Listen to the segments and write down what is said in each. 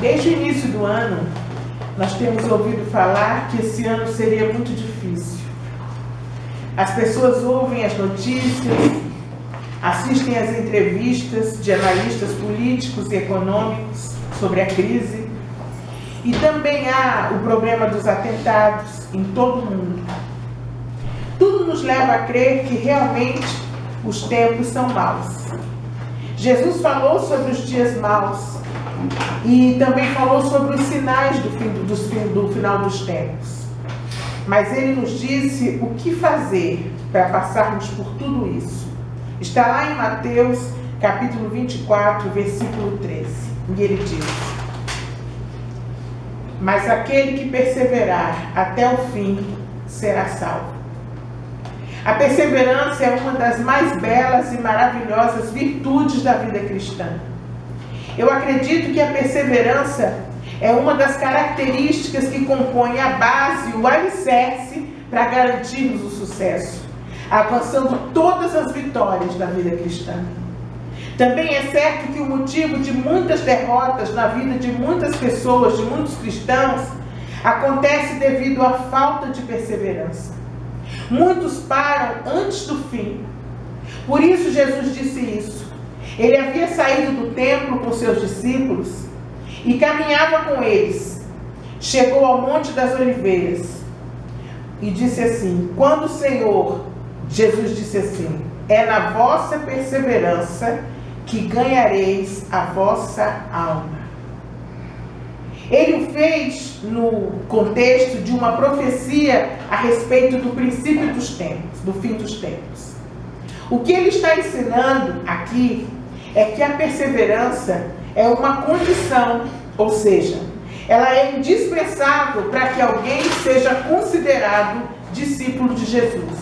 Desde o início do ano, nós temos ouvido falar que esse ano seria muito difícil. As pessoas ouvem as notícias, assistem às entrevistas de analistas políticos e econômicos sobre a crise, e também há o problema dos atentados em todo o mundo. Tudo nos leva a crer que realmente os tempos são maus. Jesus falou sobre os dias maus e também falou sobre os sinais do final dos tempos. Mas ele nos disse o que fazer para passarmos por tudo isso. Está lá em Mateus, capítulo 24, versículo 13. E ele diz: mas aquele que perseverar até o fim será salvo. A perseverança é uma das mais belas e maravilhosas virtudes da vida cristã. Eu acredito que a perseverança é uma das características que compõem a base, o alicerce para garantirmos o sucesso, alcançando todas as vitórias da vida cristã. Também é certo que o motivo de muitas derrotas na vida de muitas pessoas, de muitos cristãos, acontece devido à falta de perseverança. Muitos param antes do fim. Por isso Jesus disse isso. Ele havia saído do templo com seus discípulos e caminhava com eles. Chegou ao Monte das Oliveiras e disse assim: quando o Senhor, Jesus disse assim: é na vossa perseverança que ganhareis a vossa alma. Ele o fez no contexto de uma profecia a respeito do princípio dos tempos, do fim dos tempos. O que ele está ensinando aqui é que a perseverança é uma condição, ou seja, ela é indispensável para que alguém seja considerado discípulo de Jesus.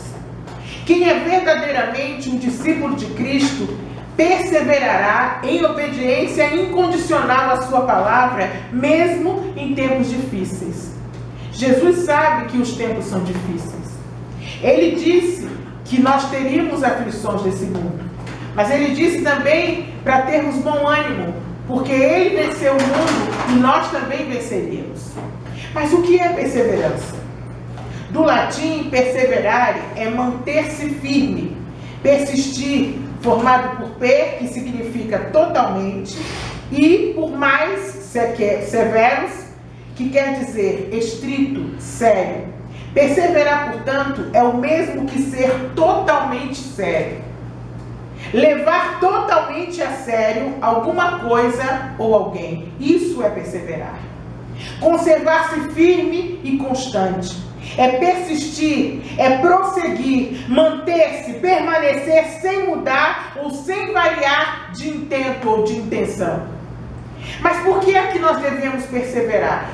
Quem é verdadeiramente um discípulo de Cristo perseverará em obediência incondicional à sua palavra, mesmo em tempos difíceis. Jesus sabe que os tempos são difíceis. Ele disse que nós teríamos aflições desse mundo, mas ele disse também para termos bom ânimo, porque ele venceu o mundo e nós também venceríamos. Mas o que é perseverança? Do latim, perseverare é manter-se firme, persistir, formado por per, que significa totalmente, e por mais severos, que quer dizer estrito, sério. Perseverar, portanto, é o mesmo que ser totalmente sério. Levar totalmente a sério alguma coisa ou alguém. Isso é perseverar. Conservar-se firme e constante. É persistir, é prosseguir, manter-se, permanecer sem mudar ou sem variar de intento ou de intenção. Mas por que é que nós devemos perseverar?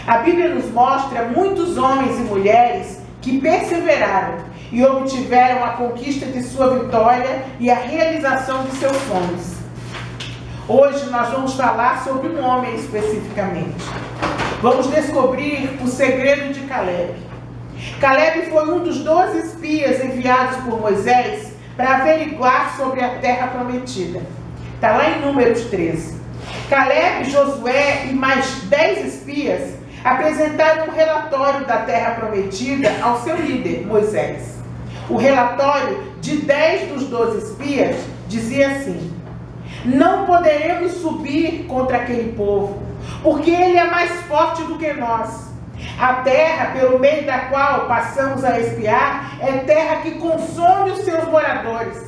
A Bíblia nos mostra muitos homens e mulheres que perseveraram e obtiveram a conquista de sua vitória e a realização de seus sonhos. Hoje nós vamos falar sobre um homem especificamente. Vamos descobrir o segredo de Caleb. Caleb foi um dos 12 espias enviados por Moisés para averiguar sobre a terra prometida. Está lá em Números 13. Caleb, Josué e mais 10 espias apresentaram um relatório da terra prometida ao seu líder, Moisés. O relatório de 10 dos 12 espias dizia assim: não poderemos subir contra aquele povo, porque ele é mais forte do que nós. A terra pelo meio da qual passamos a espiar é terra que consome os seus moradores.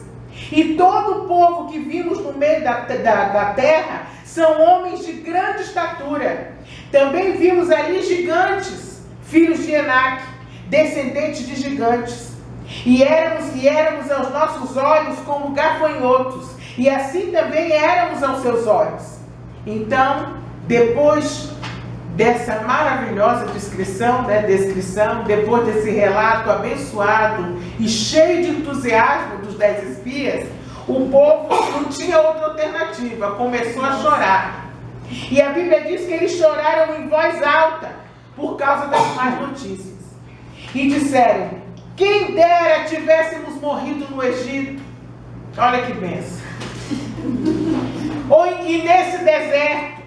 E todo o povo que vimos no meio da terra são homens de grande estatura. Também vimos ali gigantes, filhos de Enaque, descendentes de gigantes. E éramos aos nossos olhos como gafanhotos, e assim também éramos aos seus olhos. Então, depois dessa maravilhosa descrição, depois desse relato abençoado e cheio de entusiasmo dos 10 espias, o povo não tinha outra alternativa, começou a chorar. E a Bíblia diz que eles choraram em voz alta por causa das más notícias. E disseram: quem dera tivéssemos morrido no Egito. Olha que bênção. E nesse deserto,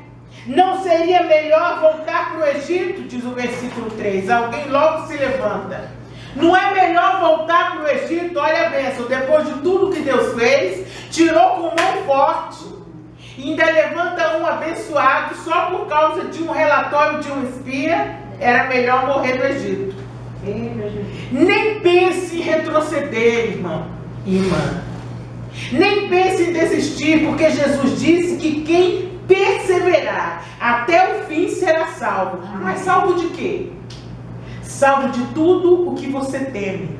Não seria melhor voltar para o Egito, diz o versículo 3. Alguém logo se levanta. Não é melhor voltar para o Egito? Olha a bênção, depois de tudo que Deus fez, tirou com mão forte. E ainda levanta um abençoado só por causa de um relatório de um espia. Era melhor morrer no Egito. Nem pense em retroceder, irmão e irmã. Nem pense em desistir, porque Jesus disse que quem perseverar até o fim será salvo. Mas salvo de quê? Salvo de tudo o que você teme.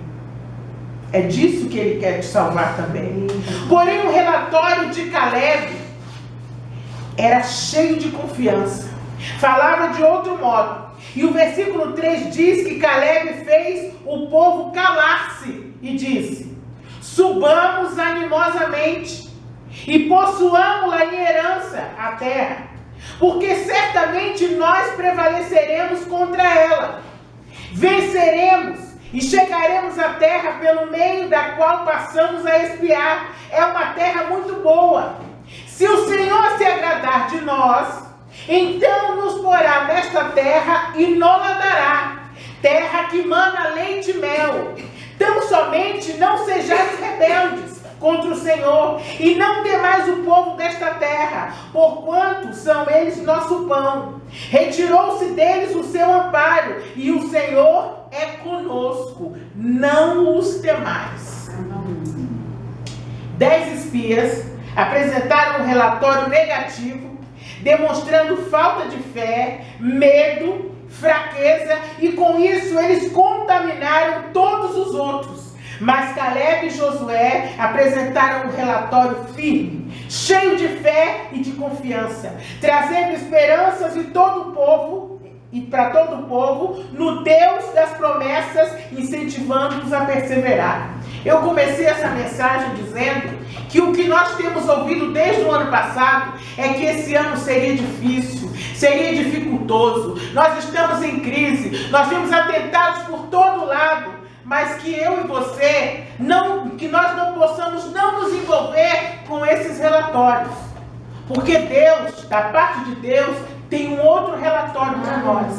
É disso que ele quer te salvar também. Porém, o relatório de Caleb era cheio de confiança. Falava de outro modo. E o versículo 3 diz que Caleb fez o povo calar-se e disse: subamos animosamente e possuamos-la em herança a terra, porque certamente nós prevaleceremos contra ela. Venceremos e chegaremos à terra pelo meio da qual passamos a espiar. É uma terra muito boa. Se o Senhor se agradar de nós, então nos porá nesta terra e nola dará, terra que mana leite e mel. Tão somente não sejais rebeldes contra o Senhor, e não temais o povo desta terra, porquanto são eles nosso pão. Retirou-se deles o seu amparo, e o Senhor é conosco, não os temais. 10 espias apresentaram um relatório negativo, demonstrando falta de fé, medo, fraqueza, e com isso eles contaminaram todos os outros. Mas Caleb e Josué apresentaram um relatório firme, cheio de fé e de confiança, trazendo esperanças de todo o povo e para todo o povo no Deus das promessas, incentivando-os a perseverar. Eu comecei essa mensagem dizendo que o que nós temos ouvido desde o ano passado é que esse ano seria difícil, seria dificultoso. Nós estamos em crise, nós temos atentados por todo lado. Mas que eu e você, que nós não possamos não nos envolver com esses relatórios. Porque Deus, da parte de Deus, tem um outro relatório para nós.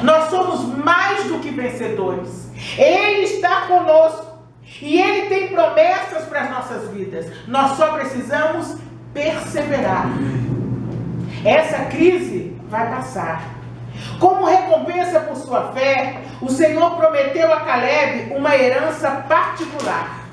Nós somos mais do que vencedores. Ele está conosco. E Ele tem promessas para as nossas vidas. Nós só precisamos perseverar. Essa crise vai passar. Como recompensa por sua fé, o Senhor prometeu a Caleb uma herança particular.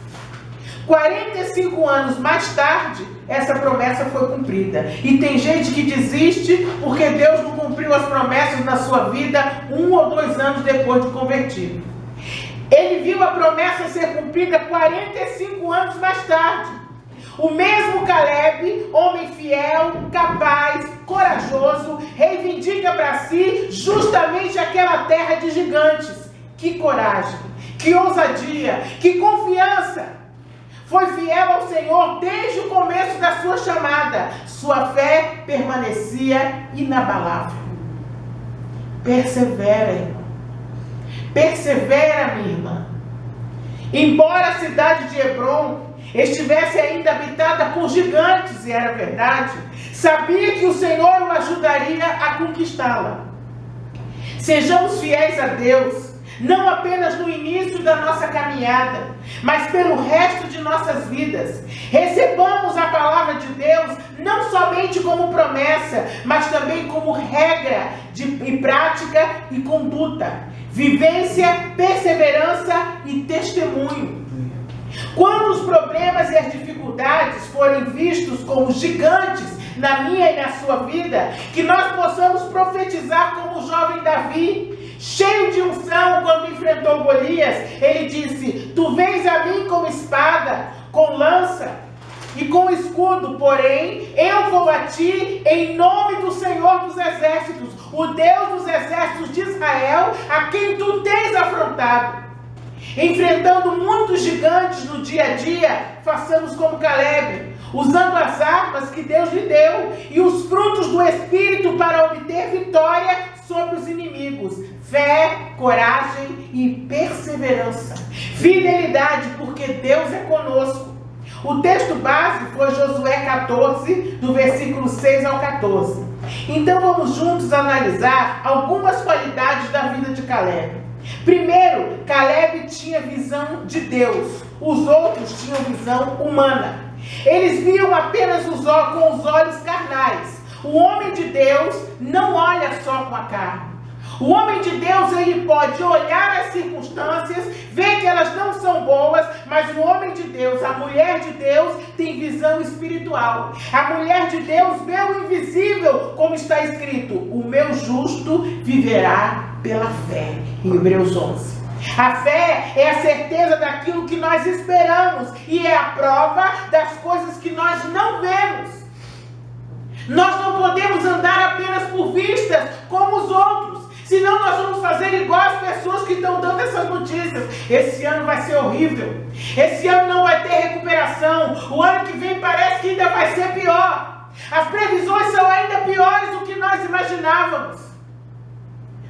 45 anos mais tarde, essa promessa foi cumprida. E tem gente que desiste porque Deus não cumpriu as promessas na sua vida 1 ou 2 anos depois de convertido. Ele viu a promessa ser cumprida 45 anos mais tarde. O mesmo Caleb, homem fiel, capaz, corajoso, reivindica para si justamente aquela terra de gigantes. Que coragem, que ousadia, que confiança! Foi fiel ao Senhor desde o começo da sua chamada. Sua fé permanecia inabalável. Persevera, irmão. Persevera, minha irmã. Embora a cidade de Hebrom estivesse ainda habitada por gigantes, e era verdade, sabia que o Senhor o ajudaria a conquistá-la. Sejamos fiéis a Deus, não apenas no início da nossa caminhada, mas pelo resto de nossas vidas. Recebamos a palavra de Deus não somente como promessa, mas também como regra e prática e conduta, vivência, perseverança e testemunho. Quando os problemas e as dificuldades forem vistos como gigantes na minha e na sua vida, que nós possamos profetizar como o jovem Davi, cheio de unção quando enfrentou Golias. Ele disse: tu vens a mim com espada, com lança e com escudo, porém eu vou a ti em nome do Senhor dos Exércitos, o Deus dos Exércitos de Israel, a quem tu tens afrontado. Enfrentando muitos gigantes no dia a dia, façamos como Caleb, usando as armas que Deus lhe deu e os frutos do Espírito para obter vitória sobre os inimigos. Fé, coragem e perseverança. Fidelidade, porque Deus é conosco. O texto base foi Josué 14, do versículo 6 ao 14. Então vamos juntos analisar algumas qualidades da vida de Caleb. Primeiro, Caleb tinha visão de Deus, os outros tinham visão humana. Eles viam apenas com os olhos carnais. O homem de Deus não olha só com a carne. O homem de Deus, ele pode olhar as circunstâncias, ver que elas não são boas, mas o homem de Deus, a mulher de Deus, tem visão espiritual. A mulher de Deus vê o invisível, como está escrito: o meu justo viverá pela fé, em Hebreus 11. A fé é a certeza daquilo que nós esperamos e é a prova das coisas que nós não vemos. Nós não podemos andar apenas por vistas como os outros, senão nós vamos fazer igual as pessoas que estão dando essas notícias. Esse ano vai ser horrível, esse ano não vai ter recuperação, o ano que vem parece que ainda vai ser pior. As previsões são ainda piores do que nós imaginávamos.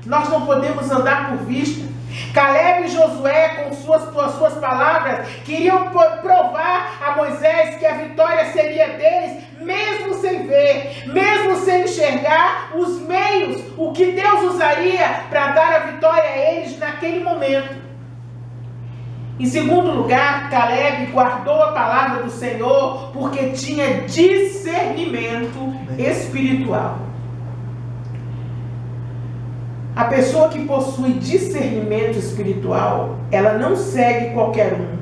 Nós não podemos andar por vista. Caleb e Josué, com suas palavras, queriam provar a Moisés que a vitória seria deles, mesmo sem ver, mesmo sem enxergar os meios, o que Deus usaria para dar a vitória a eles naquele momento. Em segundo lugar, Caleb guardou a palavra do Senhor porque tinha discernimento espiritual. A pessoa que possui discernimento espiritual, ela não segue qualquer um.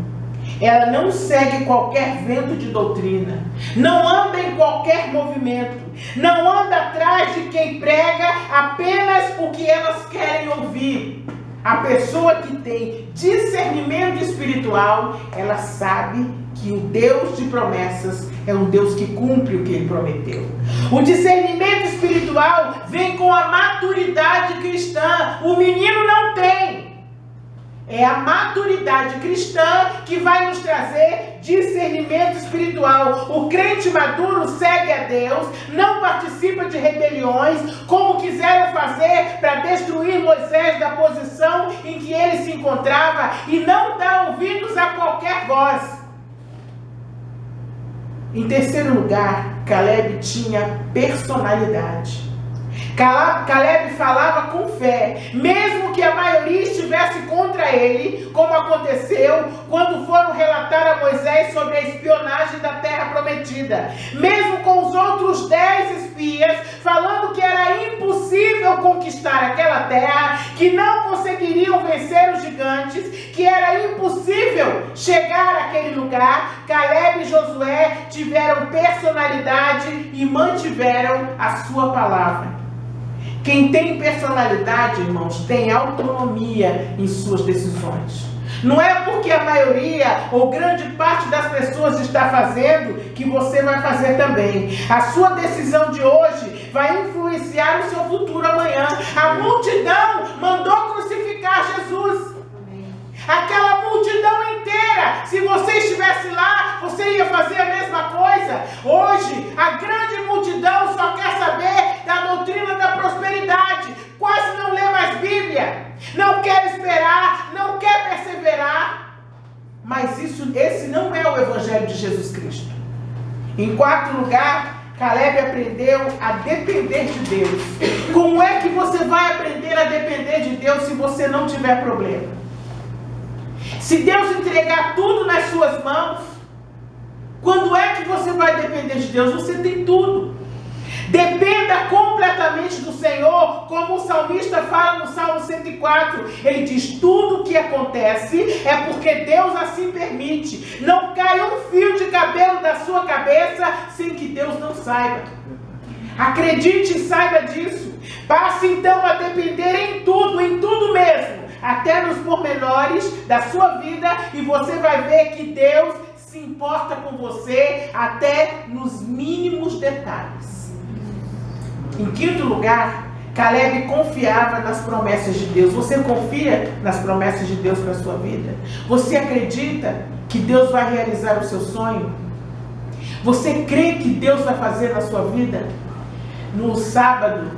Ela não segue qualquer vento de doutrina. Não anda em qualquer movimento. Não anda atrás de quem prega apenas o que elas querem ouvir. A pessoa que tem discernimento espiritual, ela sabe que o Deus de promessas é um Deus que cumpre o que Ele prometeu. O discernimento espiritual vem com a maturidade cristã. O menino não tem. É a maturidade cristã que vai nos trazer discernimento espiritual. O crente maduro segue a Deus, não participa de rebeliões, como quiseram fazer para destruir Moisés da posição em que ele se encontrava, e não dá ouvidos a qualquer voz. Em terceiro lugar, Caleb tinha personalidade. Caleb falava com fé, mesmo que a maioria estivesse contra ele, como aconteceu quando foram relatar a Moisés sobre a espionagem da terra prometida. Mesmo com os outros 10 espias falando que era impossível conquistar aquela terra, que não conseguiriam vencer os gigantes, que era impossível chegar àquele lugar, Caleb e Josué tiveram personalidade e mantiveram a sua palavra. Quem tem personalidade, irmãos, tem autonomia em suas decisões. Não é porque a maioria ou grande parte das pessoas está fazendo que você vai fazer também. A sua decisão de hoje vai influenciar o seu futuro amanhã. A multidão mandou crucificar Jesus. Aquela multidão inteira, se você estivesse lá, você ia fazer a mesma coisa. Hoje, a grande multidão só quer saber da doutrina da prosperidade. Quase não lê mais Bíblia. Não quer esperar, não quer perseverar. Mas esse não é o Evangelho de Jesus Cristo. Em quarto lugar, Caleb aprendeu a depender de Deus. Como é que você vai aprender a depender de Deus se você não tiver problema? Se Deus entregar tudo nas suas mãos, quando é que você vai depender de Deus? Você tem tudo. Dependa completamente do Senhor, como o salmista fala no Salmo 104. Ele diz: tudo o que acontece é porque Deus assim permite. Não cai um fio de cabelo da sua cabeça sem que Deus não saiba. Acredite e saiba disso. Passe então a depender em tudo mesmo, até nos pormenores da sua vida, e você vai ver que Deus se importa com você até nos mínimos detalhes. Em quinto lugar, Caleb confiava nas promessas de Deus. Você confia nas promessas de Deus para a sua vida? Você acredita que Deus vai realizar o seu sonho? Você crê que Deus vai fazer na sua vida? No sábado,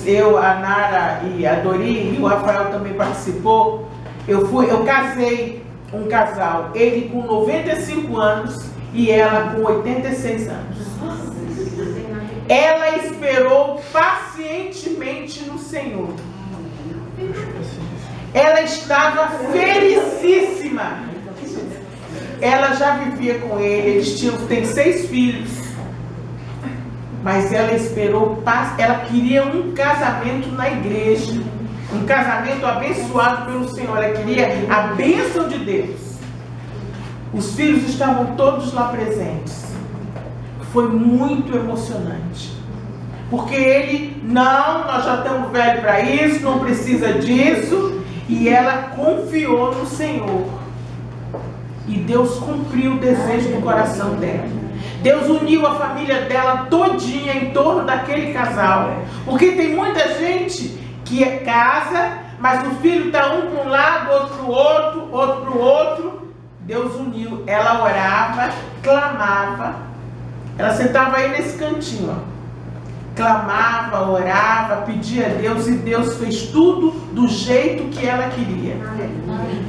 eu, a Nara e a Dori, e o Rafael também participou, eu casei um casal, ele com 95 anos e ela com 86 anos. Ela esperou pacientemente no Senhor. Ela estava felicíssima. Ela já vivia com ele, eles têm 6 filhos. Mas ela esperou, ela queria um casamento na igreja. Um casamento abençoado pelo Senhor. Ela queria a bênção de Deus. Os filhos estavam todos lá presentes. Foi muito emocionante. Porque ele, não, nós já estamos velhos para isso, não precisa disso. E ela confiou no Senhor. E Deus cumpriu o desejo do coração dela. Deus uniu a família dela todinha em torno daquele casal. Porque tem muita gente que é casa, mas o filho está um para um lado, outro para o outro, outro para o outro. Deus uniu. Ela orava, clamava. Ela sentava aí nesse cantinho, ó. Clamava, orava, pedia a Deus, e Deus fez tudo do jeito que ela queria.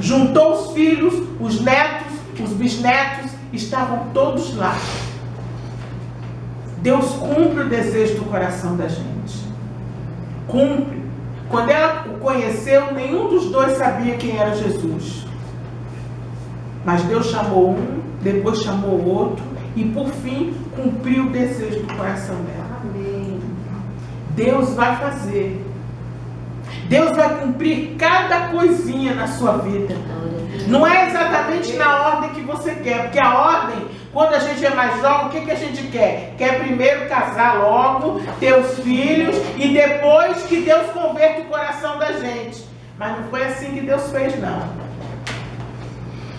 Juntou os filhos, os netos, os bisnetos, estavam todos lá. Deus cumpre o desejo do coração da gente. Cumpre. Quando ela o conheceu, nenhum dos dois sabia quem era Jesus. Mas Deus chamou um, depois chamou o outro, e por fim cumpriu o desejo do coração dela. Amém. Deus vai fazer. Deus vai cumprir cada coisinha na sua vida. Não é exatamente na ordem que você quer, porque a ordem, quando a gente é mais jovem, o que a gente quer? Quer primeiro casar logo, ter os filhos, e depois que Deus converta o coração da gente. Mas não foi assim que Deus fez, não.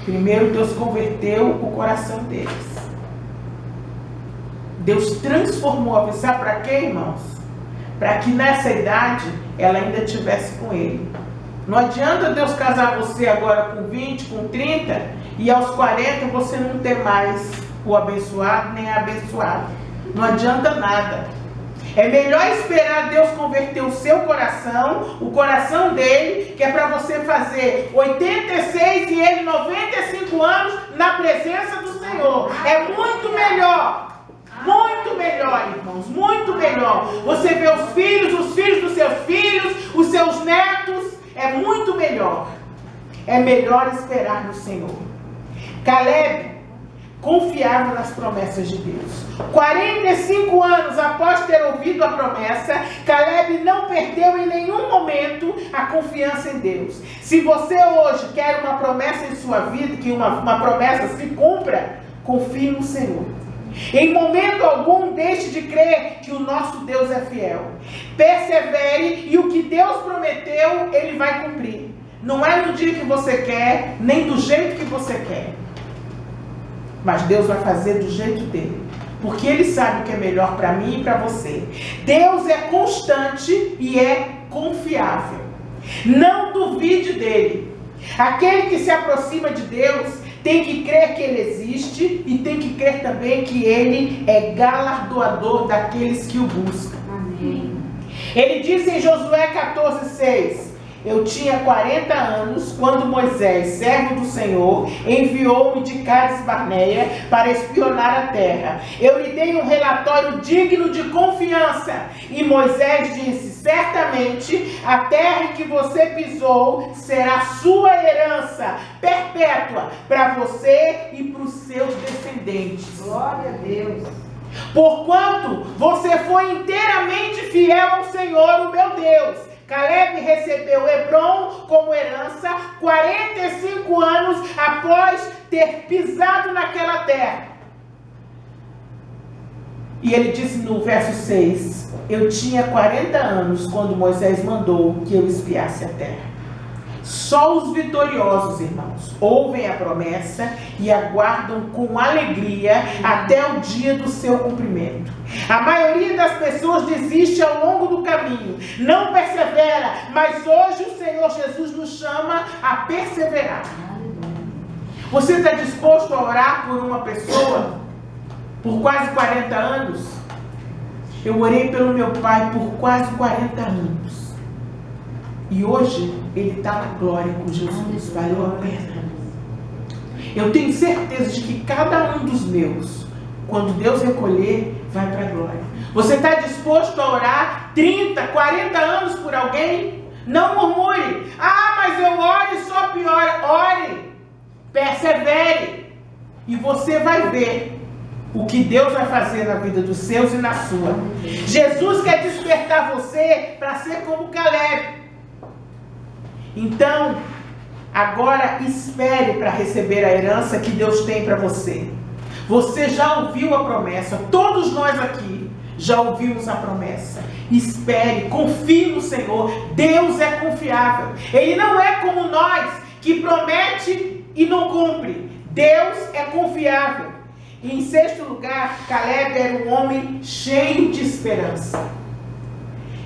Primeiro Deus converteu o coração deles. Deus transformou a vida. Sabe para quê, irmãos? Para que nessa idade ela ainda estivesse com ele. Não adianta Deus casar você agora com 20, com 30, e aos 40 você não ter mais o abençoado nem a abençoada. Não adianta nada. É melhor esperar Deus converter o seu coração, o coração dele, que é para você fazer 86 e ele 95 anos na presença do Senhor. É muito melhor. Muito melhor, irmãos, muito melhor. Você vê os filhos dos seus filhos, os seus netos, é muito melhor. É melhor esperar no Senhor. Caleb confiava nas promessas de Deus. 45 anos após ter ouvido a promessa, Caleb não perdeu em nenhum momento a confiança em Deus. Se você hoje quer uma promessa em sua vida, que uma promessa se cumpra, confie no Senhor. Em momento algum deixe de crer que o nosso Deus é fiel. Persevere, e o que Deus prometeu, Ele vai cumprir. Não é no dia que você quer, nem do jeito que você quer. Mas Deus vai fazer do jeito dele. Porque Ele sabe o que é melhor para mim e para você. Deus é constante e é confiável. Não duvide dele. Aquele que se aproxima de Deus tem que crer que Ele existe, e tem que crer também que Ele é galardoador daqueles que o buscam. Amém. Ele diz em Josué 14:6: eu tinha 40 anos quando Moisés, servo do Senhor, enviou-me de Cades Barneia para espionar a terra. Eu lhe dei um relatório digno de confiança. E Moisés disse: certamente a terra em que você pisou será sua herança perpétua para você e para os seus descendentes. Glória a Deus. Porquanto você foi inteiramente fiel ao Senhor, o meu Deus. Caleb recebeu Hebrom como herança 45 anos após ter pisado naquela terra. E ele disse no verso 6: eu tinha 40 anos quando Moisés mandou que eu espiasse a terra. Só os vitoriosos, irmãos, ouvem a promessa e aguardam com alegria até o dia do seu cumprimento. A maioria das pessoas desiste ao longo do caminho, não persevera, mas hoje o Senhor Jesus nos chama a perseverar. Você está disposto a orar por uma pessoa por quase 40 anos? Eu orei pelo meu pai por quase 40 anos. E hoje ele está na glória com Jesus. Valeu a pena. Eu tenho certeza de que cada um dos meus, quando Deus recolher, vai para a glória. Você está disposto a orar 30, 40 anos por alguém? Não murmure. Ah, mas eu oro e só piora. Ore. Persevere. E você vai ver o que Deus vai fazer na vida dos seus e na sua. Jesus quer despertar você para ser como Caleb. Então, agora espere para receber a herança que Deus tem para você. Você já ouviu a promessa. Todos nós aqui já ouvimos a promessa. Espere, confie no Senhor. Deus é confiável. Ele não é como nós, que promete e não cumpre. Deus é confiável. E em sexto lugar, Caleb era um homem cheio de esperança.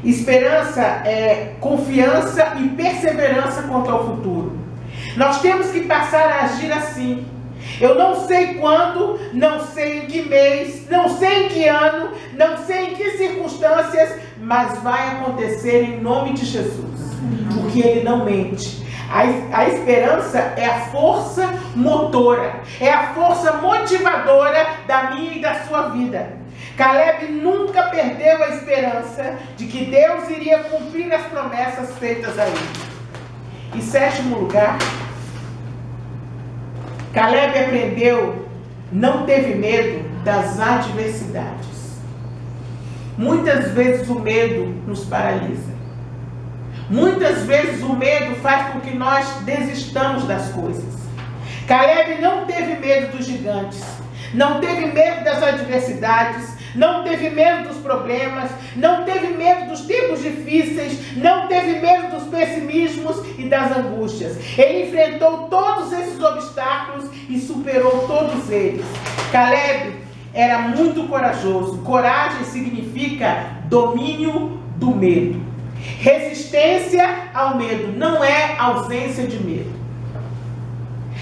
Esperança é confiança e perseverança quanto ao futuro. Nós temos que passar a agir assim. Eu não sei quando, não sei em que mês, não sei em que ano, não sei em que circunstâncias, mas vai acontecer em nome de Jesus, porque Ele não mente. A esperança é a força motora, é a força motivadora da minha e da sua vida. Caleb nunca perdeu a esperança de que Deus iria cumprir as promessas feitas a ele. Em sétimo lugar, Caleb aprendeu, não teve medo das adversidades. Muitas vezes o medo nos paralisa. Muitas vezes o medo faz com que nós desistamos das coisas. Caleb não teve medo dos gigantes, não teve medo das adversidades, não teve medo dos problemas, não teve medo dos tempos difíceis, não teve medo dos pessimismos e das angústias. Ele enfrentou todos esses obstáculos e superou todos eles. Caleb era muito corajoso. Coragem significa domínio do medo. Resistência ao medo não é ausência de medo.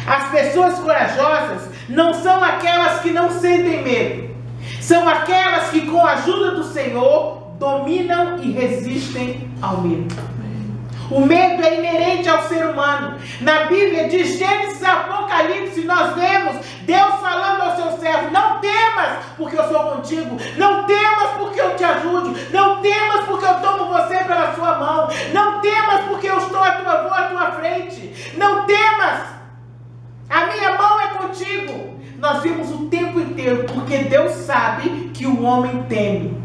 As pessoas corajosas não são aquelas que não sentem medo. São aquelas que, com a ajuda do Senhor, dominam e resistem ao medo. O medo é inerente ao ser humano. Na Bíblia, de Gênesis a Apocalipse, nós vemos Deus falando ao seu servo: não temas, porque eu sou contigo. Não temas, porque eu te ajudo. Não temas, porque eu tomo você pela sua mão. Não temas, porque eu estou vou à tua frente. Não temas, a minha mão é contigo. Nós vimos o tempo inteiro, porque Deus sabe que o homem teme.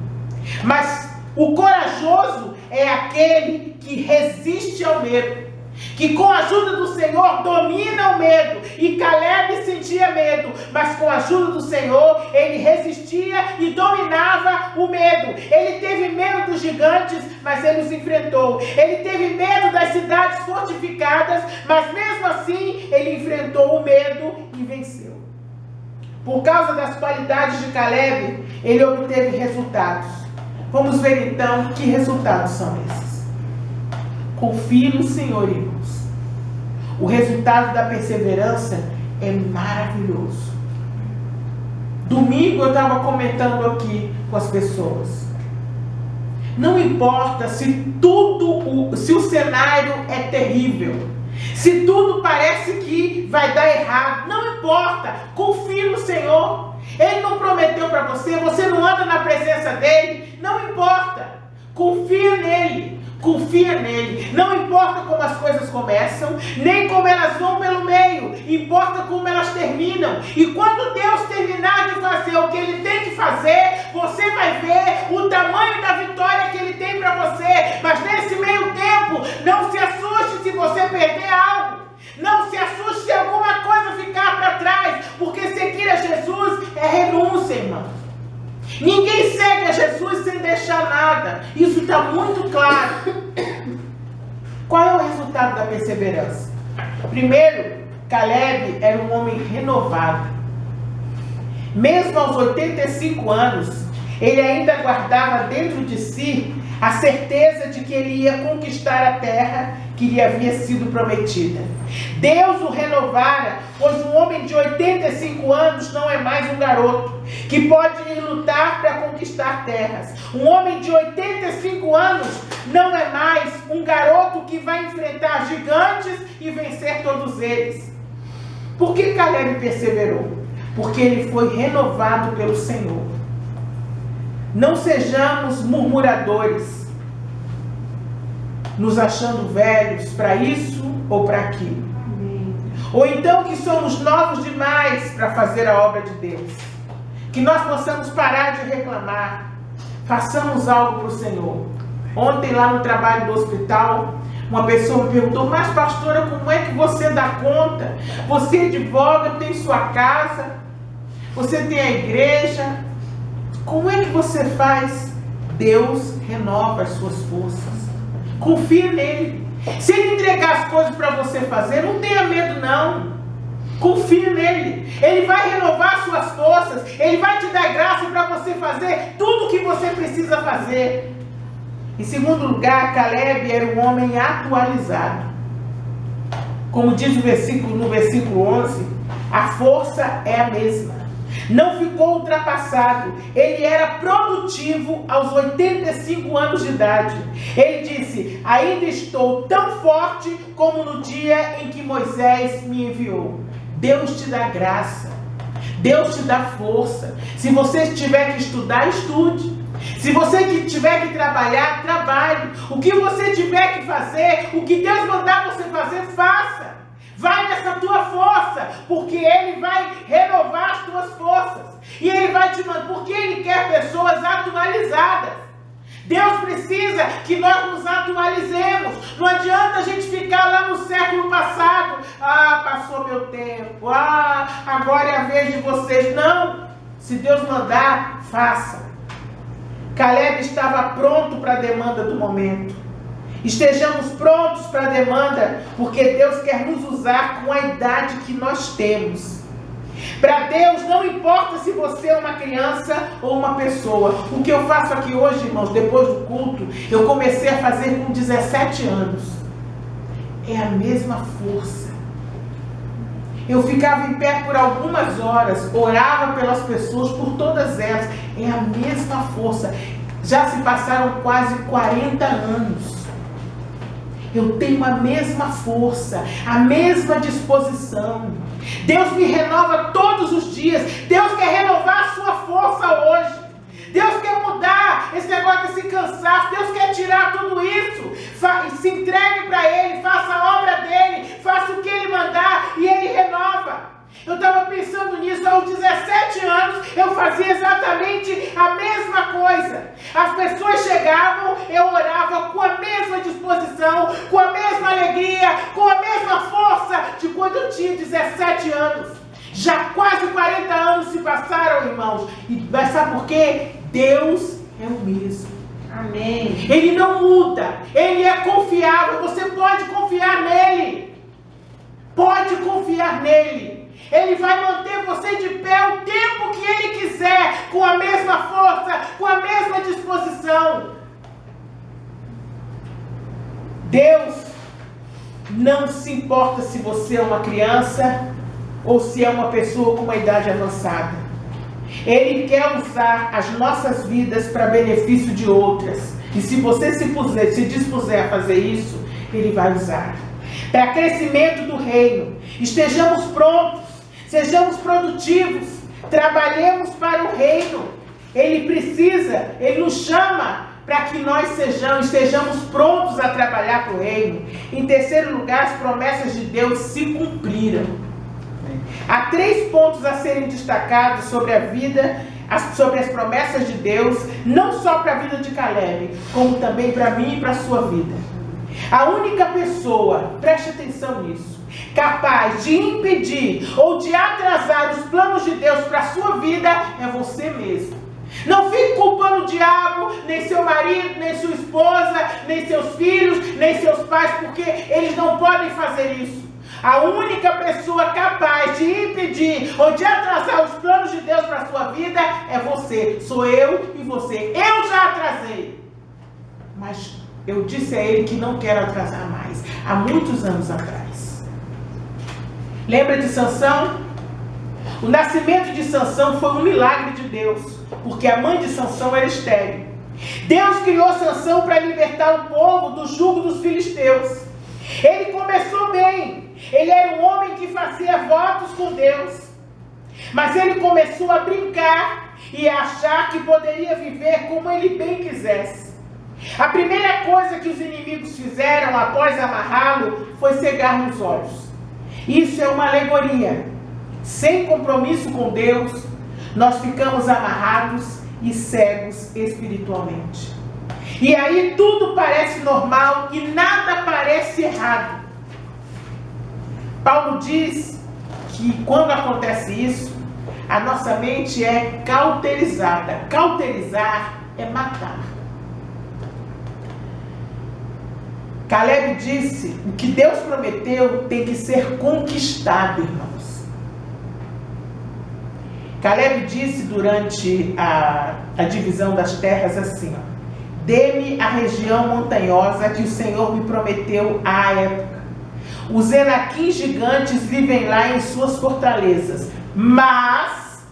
Mas o corajoso é aquele que resiste ao medo, que com a ajuda do Senhor domina o medo. E Caleb sentia medo, mas com a ajuda do Senhor ele resistia e dominava o medo. Ele teve medo dos gigantes, mas ele os enfrentou. Ele teve medo das cidades fortificadas, mas mesmo assim ele enfrentou o medo e venceu. Por causa das qualidades de Caleb, ele obteve resultados. Vamos ver então que resultados são esses. Confie no Senhor, irmãos. O resultado da perseverança é maravilhoso. Domingo eu estava comentando aqui com as pessoas. Não importa se o cenário é terrível, se tudo parece que vai dar errado, não importa. Confie no Senhor. Ele não prometeu para você, você não anda na presença dele, não importa. Confia nele. Confia nele. Não importa como as coisas começam, nem como elas vão pelo meio, importa como elas terminam. E quando Deus terminar de fazer o que ele tem que fazer, você vai ver o tamanho da vitória que ele tem para você. Mas nesse meio tempo, não se assuste se você perder algo. Não se assuste se alguma coisa ficar para trás, porque seguir a Jesus é renúncia, irmão. Ninguém segue a Jesus sem deixar nada. Isso está muito claro. Qual é o resultado da perseverança? Primeiro, Caleb era um homem renovado. Mesmo aos 85 anos, ele ainda guardava dentro de si a certeza de que ele ia conquistar a terra que lhe havia sido prometida. Deus o renovara, pois um homem de 85 anos não é mais um garoto que pode ir lutar para conquistar terras. Um homem de 85 anos não é mais um garoto que vai enfrentar gigantes e vencer todos eles. Por que Caleb perseverou? Porque ele foi renovado pelo Senhor. Não sejamos murmuradores, nos achando velhos para isso ou para aquilo. Amém. Ou então que somos novos demais para fazer a obra de Deus. Que nós possamos parar de reclamar. Façamos algo para o Senhor. Ontem lá no trabalho do hospital, uma pessoa me perguntou: mas pastora, como é que você dá conta? Você advoga, tem sua casa, você tem a igreja. Como é que você faz? Deus renova as suas forças. Confia nele. Se ele entregar as coisas para você fazer, não tenha medo não. Confia nele. Ele vai renovar suas forças. Ele vai te dar graça para você fazer tudo o que você precisa fazer. Em segundo lugar, Caleb era um homem atualizado. Como diz no versículo 11, a força é a mesma. Não ficou ultrapassado. Ele era produtivo aos 85 anos de idade. Ele disse: ainda estou tão forte como no dia em que Moisés me enviou. Deus te dá graça. Deus te dá força. Se você tiver que estudar, estude. Se você tiver que trabalhar, trabalhe. O que você tiver que fazer, o que Deus mandar você fazer, faça. Vai nessa tua força, porque Ele vai renovar as tuas forças. E Ele vai te mandar, porque Ele quer pessoas atualizadas. Deus precisa que nós nos atualizemos. Não adianta a gente ficar lá no século passado. Ah, passou meu tempo. Ah, agora é a vez de vocês. Não. Se Deus mandar, faça. Caleb estava pronto para a demanda do momento. Estejamos prontos para a demanda, porque Deus quer nos usar com a idade que nós temos. Para Deus não importa se você é uma criança ou uma pessoa. O que eu faço aqui hoje, irmãos, depois do culto, eu comecei a fazer com 17 anos. É a mesma força. Eu ficava em pé por algumas horas, orava pelas pessoas, por todas elas. É a mesma força. Já se passaram quase 40 anos. Eu tenho a mesma força, a mesma disposição. Deus me renova todos os dias. Deus quer renovar a sua força hoje. Deus quer mudar esse negócio desse cansaço. Deus quer tirar tudo isso. Se entregue para Ele, faça a obra dEle, faça o que Ele mandar e Ele renova. Eu estava pensando nisso, aos 17 anos eu fazia exatamente a mesma coisa. As pessoas chegavam, eu orava com a mesma disposição, com a mesma alegria, com a mesma força de quando eu tinha 17 anos. Já quase 40 anos se passaram, irmãos. Mas sabe por quê? Deus é o mesmo. Amém. Ele não muda, Ele é confiável, você pode confiar nele. Pode confiar nele. Ele vai manter você de pé o tempo que Ele quiser, com a mesma força, com a mesma disposição. Deus não se importa se você é uma criança ou se é uma pessoa com uma idade avançada. Ele quer usar as nossas vidas para benefício de outras. E se você se dispuser a fazer isso, Ele vai usar. Para crescimento do reino, estejamos prontos. Sejamos produtivos, trabalhemos para o reino. Ele nos chama para que nós estejamos prontos a trabalhar para o reino. Em terceiro lugar, as promessas de Deus se cumpriram. Há 3 pontos a serem destacados sobre a vida, sobre as promessas de Deus, não só para a vida de Caleb, como também para mim e para a sua vida. A única pessoa, preste atenção nisso, capaz de impedir ou de atrasar os planos de Deus para a sua vida é você mesmo. Não fique culpando o diabo, nem seu marido, nem sua esposa, nem seus filhos, nem seus pais, porque eles não podem fazer isso. A única pessoa capaz de impedir ou de atrasar os planos de Deus para a sua vida é você. Sou eu e você. Eu já atrasei. Mas eu disse a Ele que não quero atrasar mais. Há muitos anos atrás. Lembra de Sansão? O nascimento de Sansão foi um milagre de Deus, porque a mãe de Sansão era estéril. Deus criou Sansão para libertar o povo do jugo dos filisteus. Ele começou bem. Ele era um homem que fazia votos com Deus. Mas ele começou a brincar e achar que poderia viver como ele bem quisesse. A primeira coisa que os inimigos fizeram após amarrá-lo foi cegar os olhos. Isso é uma alegoria. Sem compromisso com Deus, nós ficamos amarrados e cegos espiritualmente. E aí tudo parece normal e nada parece errado. Paulo diz que quando acontece isso, a nossa mente é cauterizada. Cauterizar é matar. Caleb disse: o que Deus prometeu tem que ser conquistado, irmãos. Caleb disse durante a divisão das terras assim: dê-me a região montanhosa que o Senhor me prometeu à época. Os Enaquim gigantes vivem lá em suas fortalezas. Mas,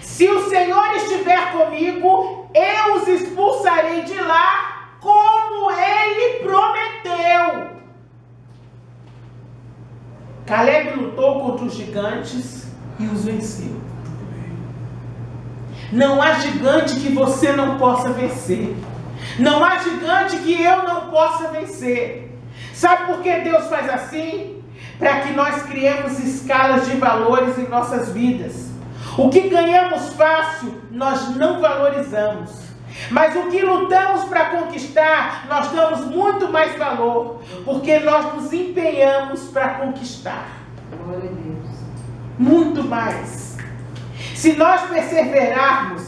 se o Senhor estiver comigo, eu os expulsarei de lá, como Ele prometeu. Caleb lutou contra os gigantes e os venceu. Não há gigante que você não possa vencer. Não há gigante que eu não possa vencer. Sabe por que Deus faz assim? Para que nós criemos escalas de valores em nossas vidas. O que ganhamos fácil, nós não valorizamos. Mas o que lutamos para conquistar, nós damos muito mais valor. Porque nós nos empenhamos para conquistar. Glória a Deus. Muito mais. Se nós perseverarmos,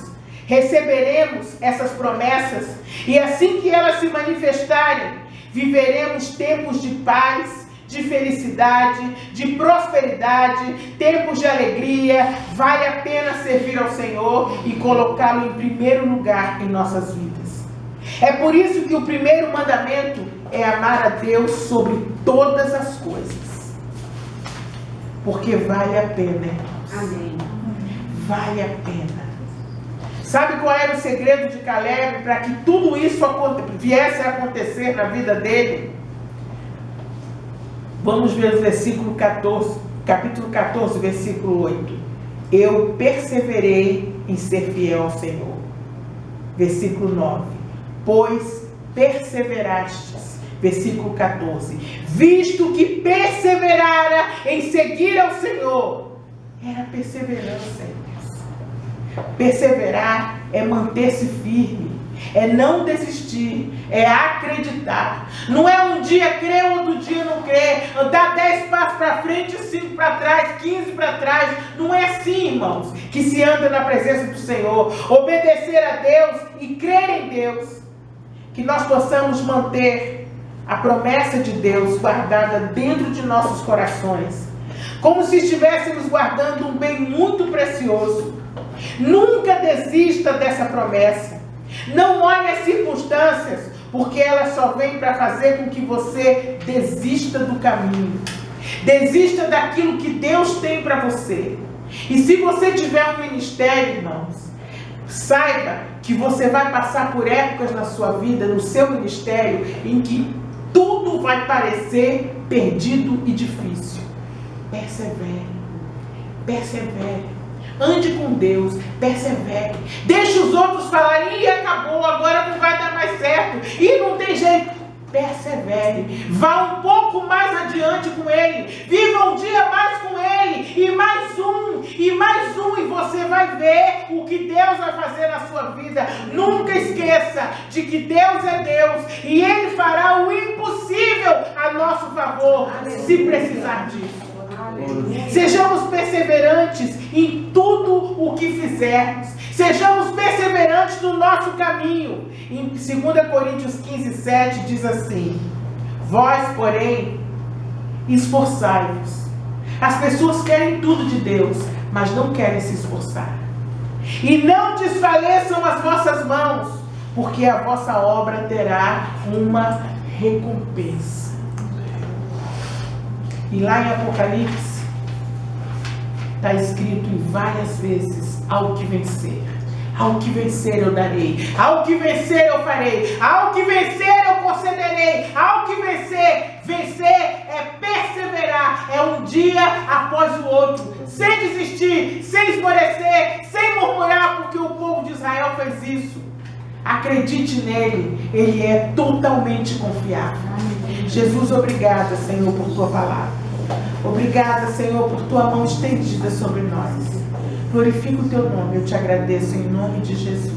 receberemos essas promessas. E assim que elas se manifestarem, viveremos tempos de paz, de felicidade, de prosperidade, tempos de alegria. Vale a pena servir ao Senhor e colocá-lo em primeiro lugar em nossas vidas. É por isso que o primeiro mandamento é amar a Deus sobre todas as coisas. Porque vale a pena, irmãos. Amém. Vale a pena. Sabe qual era o segredo de Caleb para que tudo isso viesse a acontecer na vida dele? Vamos ver o versículo 14, capítulo 14, versículo 8. Eu perseverei em ser fiel ao Senhor. Versículo 9. Pois perseverastes. Versículo 14. Visto que perseverara em seguir ao Senhor. Era perseverança, irmãos. Perseverar é manter-se firme, é não desistir, é acreditar. Não é um dia crer, outro dia não crer, andar 10 passos para frente, 5 para trás, 15 para trás. Não é assim, irmãos, que se anda na presença do Senhor. Obedecer a Deus e crer em Deus. Que nós possamos manter a promessa de Deus guardada dentro de nossos corações, como se estivéssemos guardando um bem muito precioso. Nunca desista dessa promessa. Não olhe as circunstâncias, porque elas só vêm para fazer com que você desista do caminho. Desista daquilo que Deus tem para você. E se você tiver um ministério, irmãos, saiba que você vai passar por épocas na sua vida, no seu ministério, em que tudo vai parecer perdido e difícil. Persevere. Persevere. Ande com Deus, persevere. Deixe os outros falarem: e acabou, agora não vai dar mais certo, e não tem jeito. Persevere. Vá um pouco mais adiante com Ele. Viva um dia mais com Ele. E mais um, e mais um. E você vai ver o que Deus vai fazer na sua vida. Nunca esqueça de que Deus é Deus. E Ele fará o impossível a nosso favor, se precisar disso. Sejamos perseverantes em tudo o que fizermos. Sejamos perseverantes no nosso caminho. Em 2 Coríntios 15, 7 diz assim: vós, porém, esforçai-vos. As pessoas querem tudo de Deus, mas não querem se esforçar. E não desfaleçam as vossas mãos, porque a vossa obra terá uma recompensa. E lá em Apocalipse está escrito em várias vezes: ao que vencer. Ao que vencer eu darei, ao que vencer eu farei, ao que vencer eu concederei, ao que vencer. Vencer é perseverar, é um dia após o outro, sem desistir, sem esmorecer, sem murmurar, faz isso, acredite nele, ele é totalmente confiável. Jesus, obrigada, Senhor, por tua palavra. Obrigada, Senhor, por tua mão estendida sobre nós. Glorifico o teu nome, eu te agradeço em nome de Jesus.